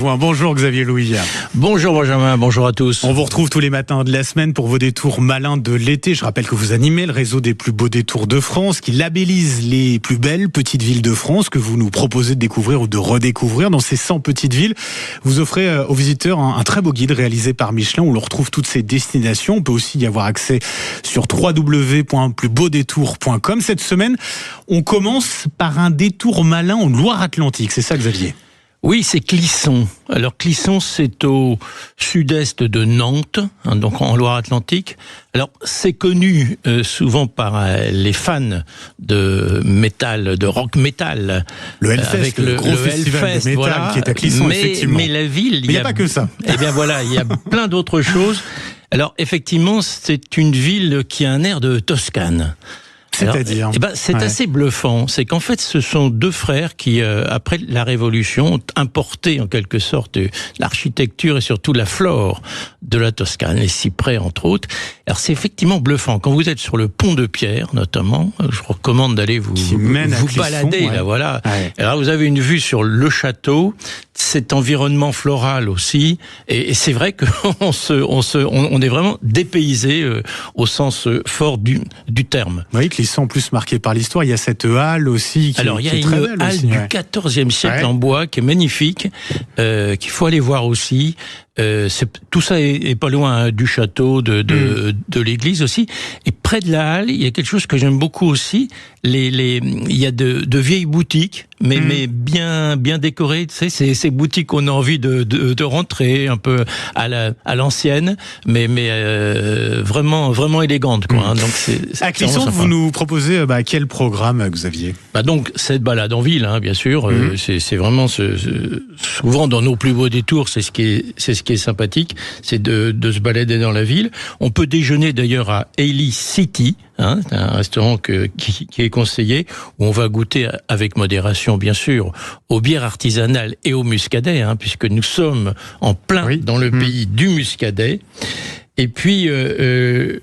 Bonjour Xavier Louis. Bonjour Benjamin, bonjour à tous. On vous retrouve tous les matins de la semaine pour vos détours malins de l'été. Je rappelle que vous animez le réseau des plus beaux détours de France qui labellise les plus belles petites villes de France que vous nous proposez de découvrir ou de redécouvrir. Dans ces 100 petites villes, vous offrez aux visiteurs un très beau guide réalisé par Michelin où l'on retrouve toutes ces destinations. On peut aussi y avoir accès sur www.plusbeaudétours.com. Cette semaine, on commence par un détour malin en Loire-Atlantique. C'est ça, Xavier ? Oui, c'est Clisson. Alors Clisson, c'est au sud-est de Nantes, donc en Loire-Atlantique. Alors c'est connu souvent par les fans de métal, de rock metal. Le Hellfest, avec le gros festival Hellfest, de métal voilà. qui est à Clisson, effectivement. Mais la ville, il n'y a pas que ça. Eh bien voilà, il y a plein d'autres choses. Alors effectivement, c'est une ville qui a un air de Toscane. C'est-à-dire c'est assez bluffant. C'est qu'en fait, ce sont deux frères qui, après la Révolution, ont importé en quelque sorte l'architecture et surtout la flore de la Toscane, les cyprès entre autres. Alors c'est effectivement bluffant. Quand vous êtes sur le pont de Pierre, notamment, je recommande d'aller vous balader. Ouais. Là, voilà. Ouais. Alors vous avez une vue sur le château, cet environnement floral aussi, et c'est vrai qu'on on est vraiment dépaysé au sens fort du terme. Oui, Clisson en plus marqué par l'histoire. Il y a cette halle aussi qui, alors, il y a est très une belle halle aussi, du XIVe siècle en bois qui est magnifique, qu'il faut aller voir aussi. Tout ça est pas loin du château, de l'église aussi. Et près de la halle, il y a quelque chose que j'aime beaucoup aussi. Il y a de vieilles boutiques, mais bien décorées. Tu sais, c'est ces boutiques qu'on a envie de rentrer un peu à l'ancienne, mais vraiment élégantes, quoi. Hein. Donc c'est à Clisson, vous nous proposez quel programme, Xavier ? Donc cette balade en ville, bien sûr. C'est vraiment souvent dans nos plus beaux détours, c'est ce qui est sympathique, c'est de se balader dans la ville. On peut déjeuner d'ailleurs à Ely City, un restaurant qui est conseillé, où on va goûter avec modération, bien sûr, aux bières artisanales et au muscadet, puisque nous sommes en plein dans le pays du muscadet. Et puis,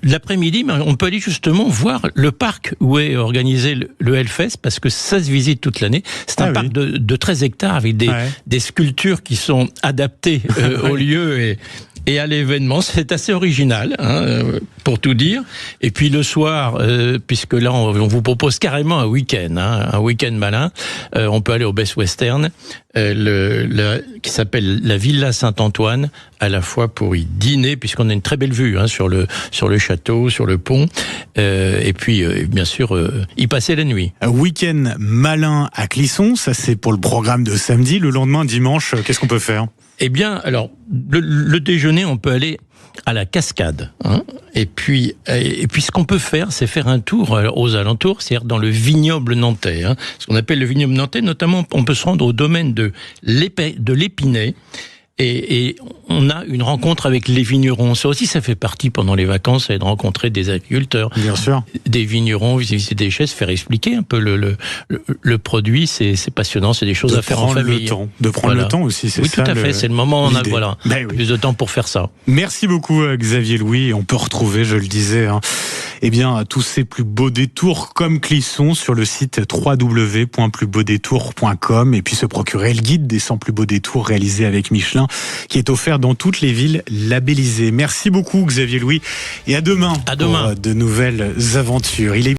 l'après-midi, on peut aller justement voir le parc où est organisé le Hellfest, parce que ça se visite toute l'année. C'est un parc de 13 hectares avec des sculptures qui sont adaptées au lieu et à l'événement. C'est assez original, pour tout dire. Et puis le soir, puisque là, on vous propose carrément un week-end malin, on peut aller au Best Western, qui s'appelle la Villa Saint-Antoine, à la fois pour y dîner, puisqu'on a une très belle vue sur le château, sur le pont, et puis bien sûr y passer la nuit. Un week-end malin à Clisson, ça c'est pour le programme de samedi. Le lendemain, dimanche, qu'est-ce qu'on peut faire ? Eh bien, alors le déjeuner, on peut aller à la cascade, et puis ce qu'on peut faire, c'est faire un tour aux alentours, c'est-à-dire dans le vignoble nantais, ce qu'on appelle le vignoble nantais. Notamment, on peut se rendre au domaine de l'Épinay. Et on a une rencontre avec les vignerons. Ça aussi, ça fait partie pendant les vacances, c'est de rencontrer des agriculteurs, bien sûr, des vignerons, visiter des chais, se faire expliquer un peu le produit. C'est passionnant, c'est des choses à faire en famille. De prendre le temps aussi, c'est ça. Oui, tout à fait. C'est le moment où on a plus de temps pour faire ça. Merci beaucoup, Xavier Louis. On peut retrouver, je le disais, tous ces plus beaux détours comme Clisson sur le site www.plusbeaudétours.com et puis se procurer le guide des 100 plus beaux détours réalisé avec Michelin, qui est offert dans toutes les villes labellisées. Merci beaucoup, Xavier Louis, et à demain. Pour de nouvelles aventures.